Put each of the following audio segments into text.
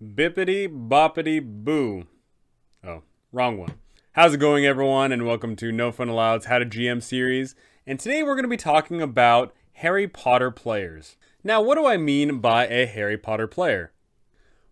Bippity boppity boo. Oh, wrong one. How's it going, everyone? And welcome to No Fun Alloved's How to GM series. And today we're going to be talking about Harry Potter players. Now, what do I mean by a Harry Potter player?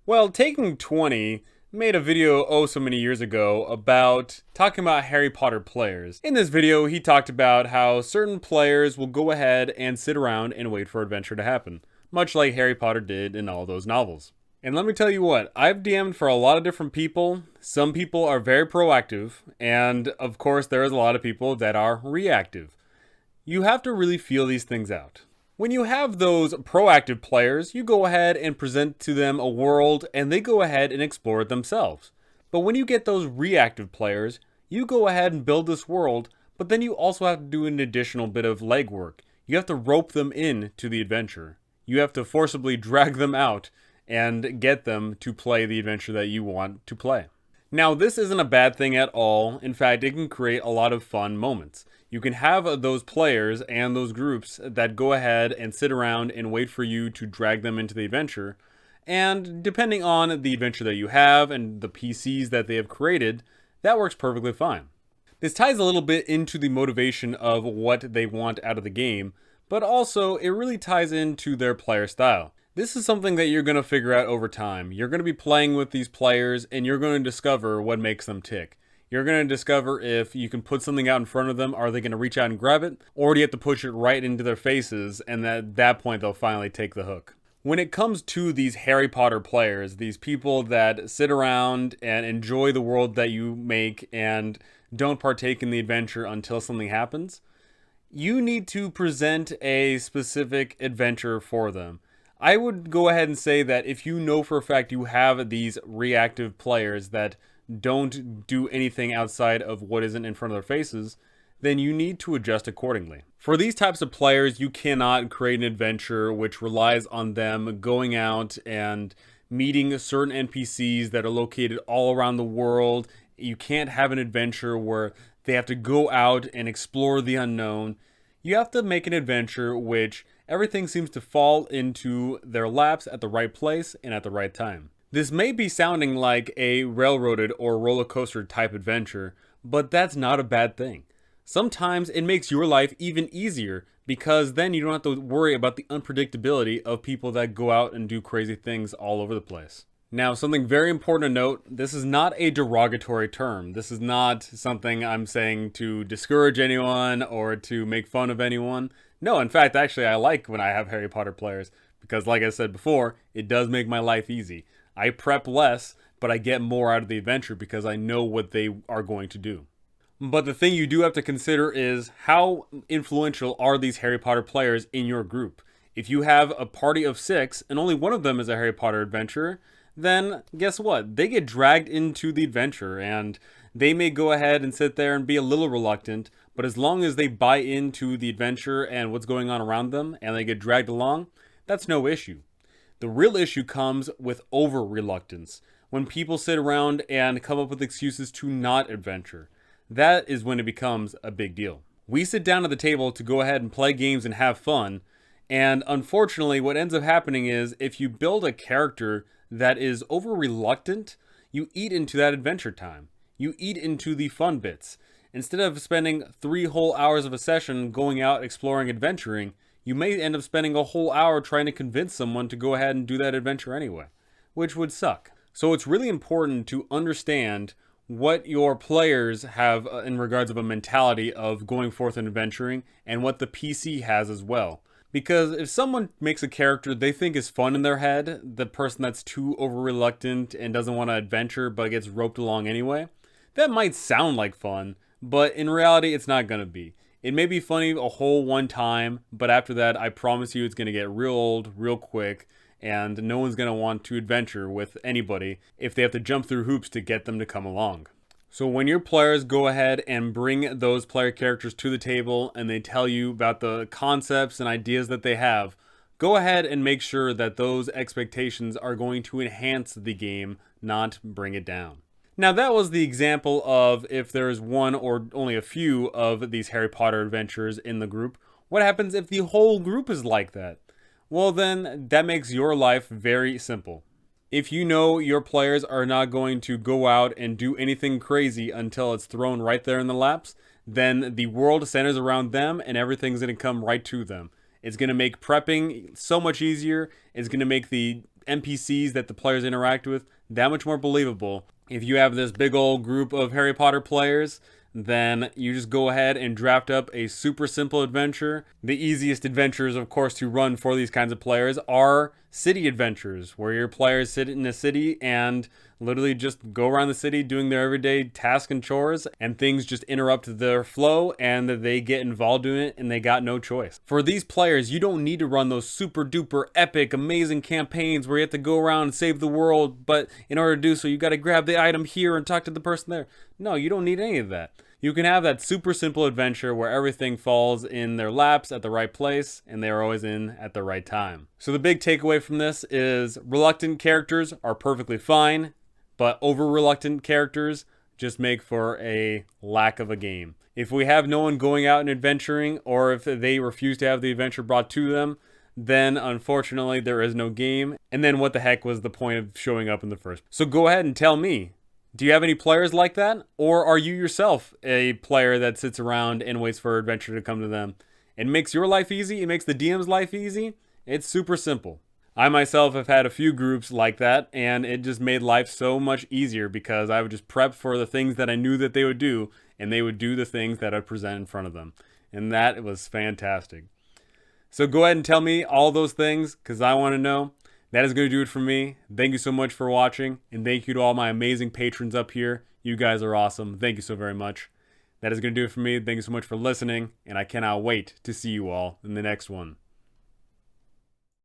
Well, Taking 20 made a video so many years ago about talking about Harry Potter players. In this video, he talked about how certain players will go ahead and sit around and wait for adventure to happen, much like Harry Potter did in all those novels. And let me tell you what, I've DM'd for a lot of different people. Some people are very proactive, and of course there is a lot of people that are reactive. You have to really feel these things out. When you have those proactive players, you go ahead and present to them a world and they go ahead and explore it themselves. But when you get those reactive players, you go ahead and build this world, but then you also have to do an additional bit of legwork. You have to rope them in to the adventure. You have to forcibly drag them out and get them to play the adventure that you want to play. Now, this isn't a bad thing at all. In fact, it can create a lot of fun moments. You can have those players and those groups that go ahead and sit around and wait for you to drag them into the adventure. And depending on the adventure that you have and the PCs that they have created, that works perfectly fine. This ties a little bit into the motivation of what they want out of the game, but also it really ties into their player style. This is something that you're going to figure out over time. You're going to be playing with these players and you're going to discover what makes them tick. You're going to discover if you can put something out in front of them, are they going to reach out and grab it? Or do you have to push it right into their faces, and at that point they'll finally take the hook. When it comes to these Harry Potter players, these people that sit around and enjoy the world that you make and don't partake in the adventure until something happens, you need to present a specific adventure for them. I would go ahead and say that if you know for a fact you have these reactive players that don't do anything outside of what isn't in front of their faces, then you need to adjust accordingly. For these types of players, you cannot create an adventure which relies on them going out and meeting certain NPCs that are located all around the world. You can't have an adventure where they have to go out and explore the unknown. You have to make an adventure which everything seems to fall into their laps at the right place and at the right time. This may be sounding like a railroaded or roller coaster type adventure, but that's not a bad thing. Sometimes it makes your life even easier because then you don't have to worry about the unpredictability of people that go out and do crazy things all over the place. Now, something very important to note, this is not a derogatory term. This is not something I'm saying to discourage anyone or to make fun of anyone. No, in fact, actually, I like when I have Harry Potter players because, like I said before, it does make my life easy. I prep less, but I get more out of the adventure because I know what they are going to do. But the thing you do have to consider is how influential are these Harry Potter players in your group? If you have a party of 6 and only one of them is a Harry Potter adventurer, then guess what? They get dragged into the adventure and they may go ahead and sit there and be a little reluctant, but as long as they buy into the adventure and what's going on around them and they get dragged along, that's no issue. The real issue comes with over-reluctance, when people sit around and come up with excuses to not adventure. That is when it becomes a big deal. We sit down at the table to go ahead and play games and have fun, and unfortunately what ends up happening is if you build a character that is over-reluctant, you eat into that adventure time. You eat into the fun bits. Instead of spending 3 whole hours of a session going out exploring adventuring, you may end up spending a whole hour trying to convince someone to go ahead and do that adventure anyway, which would suck. So it's really important to understand what your players have in regards of a mentality of going forth and adventuring and what the PC has as well. Because if someone makes a character they think is fun in their head, the person that's too over-reluctant and doesn't want to adventure but gets roped along anyway, that might sound like fun, but in reality it's not going to be. It may be funny a whole one time, but after that, I promise you it's going to get real old, real quick, and no one's going to want to adventure with anybody if they have to jump through hoops to get them to come along. So when your players go ahead and bring those player characters to the table and they tell you about the concepts and ideas that they have, go ahead and make sure that those expectations are going to enhance the game, not bring it down. Now that was the example of if there's one or only a few of these Harry Potter adventures in the group. What happens if the whole group is like that? Well then, that makes your life very simple. If you know your players are not going to go out and do anything crazy until it's thrown right there in the laps, then the world centers around them and everything's going to come right to them. It's going to make prepping so much easier. It's going to make the NPCs that the players interact with that much more believable. If you have this big old group of Harry Potter players, then you just go ahead and draft up a super simple adventure. The easiest adventures, of course, to run for these kinds of players are city adventures, where your players sit in a city and literally just go around the city doing their everyday tasks and chores, and things just interrupt their flow and they get involved in it and they got no choice. For these players, you don't need to run those super duper epic amazing campaigns where you have to go around and save the world, but in order to do so you got to grab the item here and talk to the person there. No, you don't need any of that. You can have that super simple adventure where everything falls in their laps at the right place and they are always in at the right time. So the big takeaway from this is reluctant characters are perfectly fine, but over reluctant characters just make for a lack of a game. If we have no one going out and adventuring, or if they refuse to have the adventure brought to them, then unfortunately there is no game. And then what the heck was the point of showing up in the first? So go ahead and tell me, do you have any players like that? Or are you yourself a player that sits around and waits for adventure to come to them? It makes your life easy. It makes the DM's life easy. It's super simple. I myself have had a few groups like that, and it just made life so much easier because I would just prep for the things that I knew that they would do, and they would do the things that I'd present in front of them. And that was fantastic. So go ahead and tell me all those things because I want to know. That is going to do it for me. Thank you so much for watching, and thank you to all my amazing patrons up here. You guys are awesome. Thank you so very much. That is going to do it for me. Thank you so much for listening, and I cannot wait to see you all in the next one.